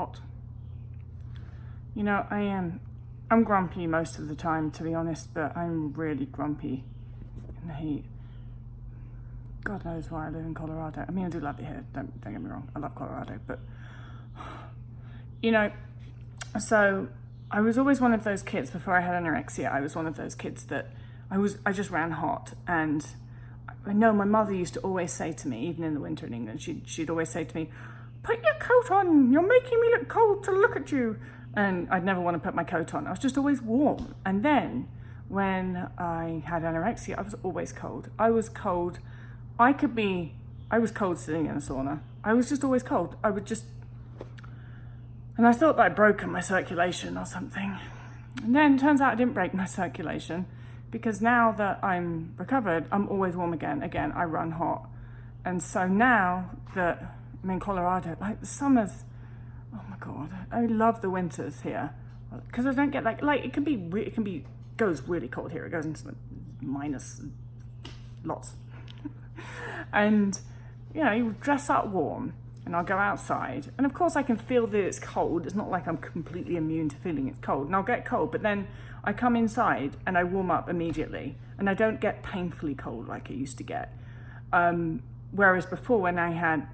hot. You know, I'm grumpy most of the time, to be honest, but I'm really grumpy in the heat. God knows why I live in Colorado. I mean, I do love it here, don't get me wrong, I love Colorado, but, you know, so I was always one of those kids, before I had anorexia, I was one of those kids that I just ran hot. And I know my mother used to always say to me, even in the winter in England, she'd always say to me, put your coat on, you're making me look cold to look at you. And I'd never want to put my coat on. I was just always warm. And then when I had anorexia, I was always cold. I was cold. I was cold sitting in a sauna. I was just always cold. And I thought that I'd broken my circulation or something. And then it turns out I didn't break my circulation, because now that I'm recovered, I'm always warm again. Again, I run hot. And so now that I'm in Colorado, like the summers, oh my God, I love the winters here, because I don't get like it can be goes really cold here. It goes into the minus lots. And, you know, you dress up warm, and I'll go outside. And of course I can feel that it's cold. It's not like I'm completely immune to feeling it's cold. And I'll get cold, but then I come inside and I warm up immediately. And I don't get painfully cold like I used to get. Whereas before, when I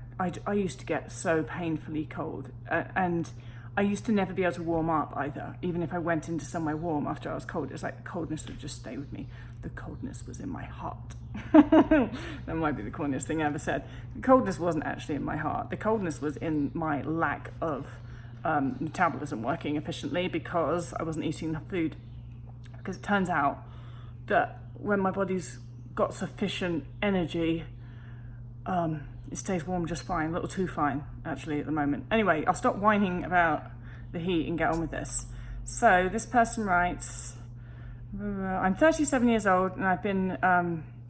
used to get so painfully cold. And I used to never be able to warm up either. Even if I went into somewhere warm after I was cold, it's like the coldness would just stay with me. The coldness was in my heart. That might be the corniest thing I ever said. The coldness wasn't actually in my heart. The coldness was in my lack of metabolism working efficiently, because I wasn't eating enough food. Because it turns out that when my body's got sufficient energy, it stays warm just fine, a little too fine actually at the moment. Anyway, I'll stop whining about the heat and get on with this. So this person writes, I'm 37 years old and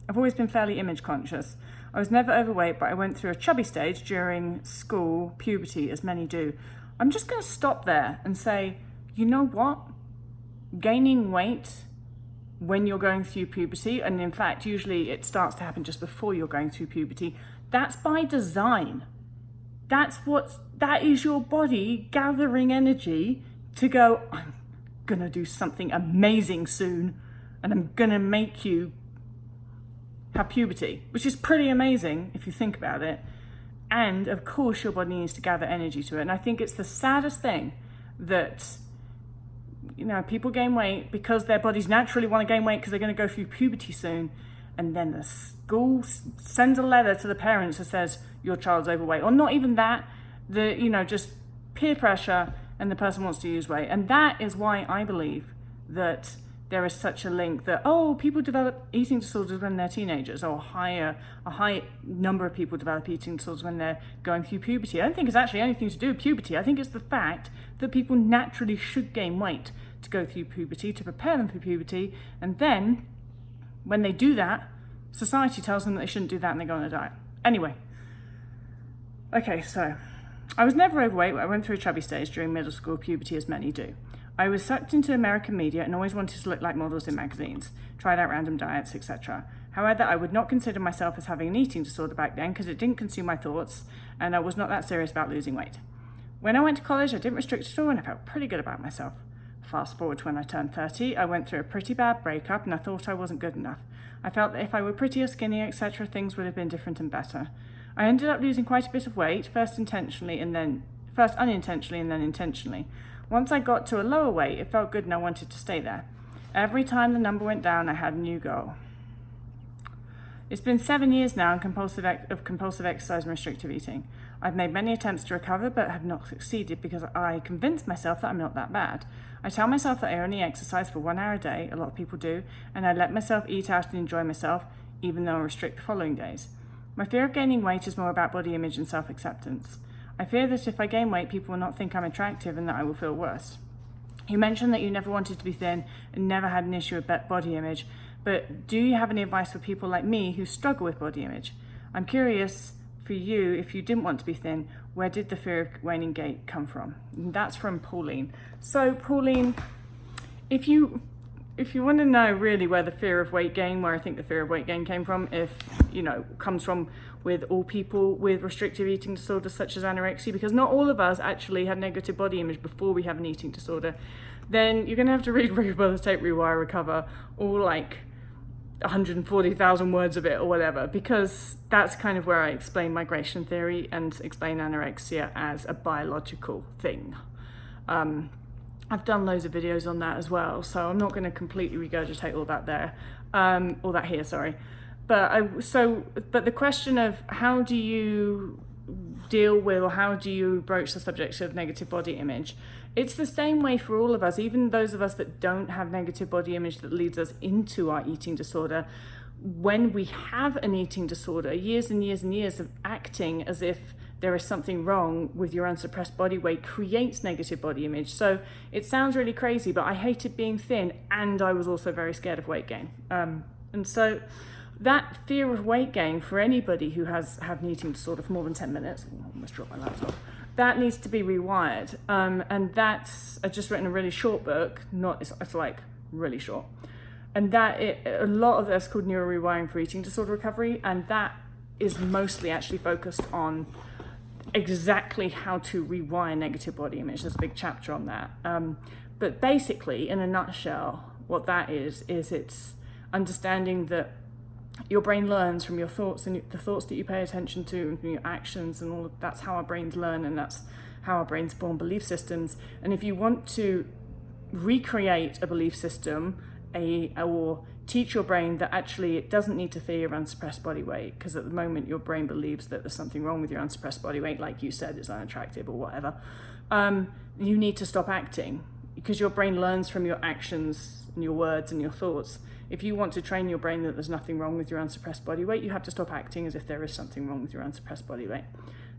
I've always been fairly image conscious. I was never overweight, but I went through a chubby stage during school, puberty, as many do. I'm just going to stop there and say, you know what? Gaining weight when you're going through puberty, and in fact, usually it starts to happen just before you're going through puberty, that's by design. That is your body gathering energy to go, I'm gonna do something amazing soon, and I'm gonna make you have puberty, which is pretty amazing if you think about it. And of course your body needs to gather energy to it. And I think it's the saddest thing that, you know, people gain weight because their bodies naturally want to gain weight because they're going to go through puberty soon. And then the school sends a letter to the parents that says your child's overweight, or not even that, just peer pressure, and the person wants to lose weight. And that is why I believe that there is such a link that, people develop eating disorders when they're teenagers, or a high number of people develop eating disorders when they're going through puberty. I don't think it's actually anything to do with puberty. I think it's the fact that people naturally should gain weight to go through puberty, to prepare them for puberty, and then when they do that, society tells them that they shouldn't do that and they go on a diet. Anyway, okay, so I was never overweight. I went through a chubby stage during middle school puberty, as many do. I was sucked into American media and always wanted to look like models in magazines, tried out random diets, etc. However, I would not consider myself as having an eating disorder back then because it didn't consume my thoughts and I was not that serious about losing weight. When I went to college, I didn't restrict at all and I felt pretty good about myself. Fast forward to when I turned 30, I went through a pretty bad breakup and I thought I wasn't good enough. I felt that if I were pretty or skinny, etc., things would have been different and better. I ended up losing quite a bit of weight, first unintentionally and then intentionally. Once I got to a lower weight, it felt good and I wanted to stay there. Every time the number went down, I had a new goal. It's been 7 years now of compulsive exercise and restrictive eating. I've made many attempts to recover, but have not succeeded because I convinced myself that I'm not that bad. I tell myself that I only exercise for 1 hour a day, a lot of people do, and I let myself eat out and enjoy myself, even though I restrict the following days. My fear of gaining weight is more about body image and self-acceptance. I fear that if I gain weight, people will not think I'm attractive and that I will feel worse. You mentioned that you never wanted to be thin and never had an issue with body image, but do you have any advice for people like me who struggle with body image? I'm curious for you, if you didn't want to be thin, where did the fear of waning weight come from? And that's from Pauline. So Pauline, if you if you want to know really where the fear of weight gain, where I think the fear of weight gain came from, if, you know, comes from with all people with restrictive eating disorders such as anorexia, because not all of us actually had negative body image before we have an eating disorder, then you're going to have to read Rehabilitate, Rewire, Recover, all like 140,000 words of it or whatever, because that's kind of where I explain migration theory and explain anorexia as a biological thing. I've done loads of videos on that as well, so I'm not going to completely regurgitate all that there, all that here, sorry. But the question of how do you deal with, or how do you broach the subject of negative body image, it's the same way for all of us, even those of us that don't have negative body image that leads us into our eating disorder. When we have an eating disorder, years and years and years of acting as if there is something wrong with your unsuppressed body weight creates negative body image. So it sounds really crazy, but I hated being thin and I was also very scared of weight gain. And so that fear of weight gain for anybody who has had an eating disorder for more than 10 minutes, I almost dropped my laptop, that needs to be rewired. And that's, I've just written a really short book, it's like really short. And a lot of that's called Neuro Rewiring for Eating Disorder Recovery, and that is mostly actually focused on exactly how to rewire negative body image. There's a big chapter on that. But basically, in a nutshell, what that is it's understanding that your brain learns from your thoughts, and the thoughts that you pay attention to, and from your actions, and all of that's how our brains learn, and that's how our brains form belief systems. And if you want to recreate a belief system, or teach your brain that actually it doesn't need to fear your unsuppressed body weight, because at the moment your brain believes that there's something wrong with your unsuppressed body weight, like you said, it's unattractive or whatever, you need to stop acting, because your brain learns from your actions and your words and your thoughts. If you want to train your brain that there's nothing wrong with your unsuppressed body weight, you have to stop acting as if there is something wrong with your unsuppressed body weight.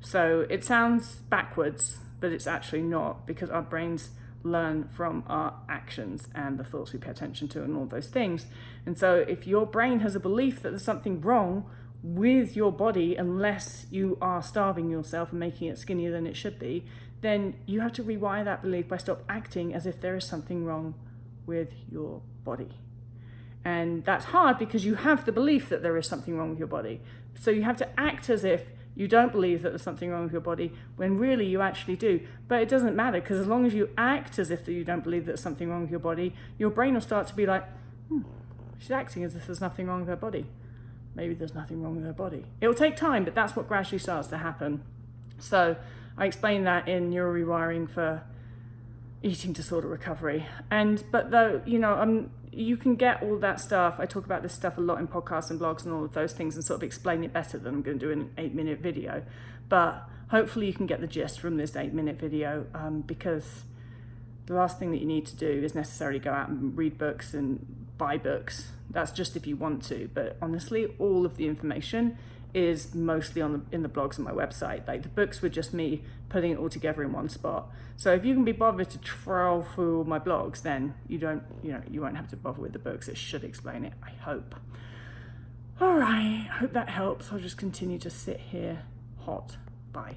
So it sounds backwards, but it's actually not, because our brains learn from our actions and the thoughts we pay attention to and all those things. And so if your brain has a belief that there's something wrong with your body, unless you are starving yourself and making it skinnier than it should be, then you have to rewire that belief by stop acting as if there is something wrong with your body. And that's hard because you have the belief that there is something wrong with your body. So you have to act as if you don't believe that there's something wrong with your body, when really you actually do. But it doesn't matter, because as long as you act as if you don't believe that there's something wrong with your body, your brain will start to be like, she's acting as if there's nothing wrong with her body. Maybe there's nothing wrong with her body. It'll take time, but that's what gradually starts to happen. So I explain that in Neuro Rewiring for Eating Disorder Recovery. But though, you can get all that stuff. I talk about this stuff a lot in podcasts and blogs and all of those things, and sort of explain it better than I'm going to do in an 8-minute video. But hopefully you can get the gist from this 8-minute video, because the last thing that you need to do is necessarily go out and read books and buy books. That's just if you want to. But honestly, all of the information is mostly in the blogs on my website. Like, the books were just me putting it all together in one spot. So if you can be bothered to trawl through my blogs, then you won't have to bother with the books. It should explain it, I hope. All right, I hope that helps. I'll just continue to sit here hot. Bye.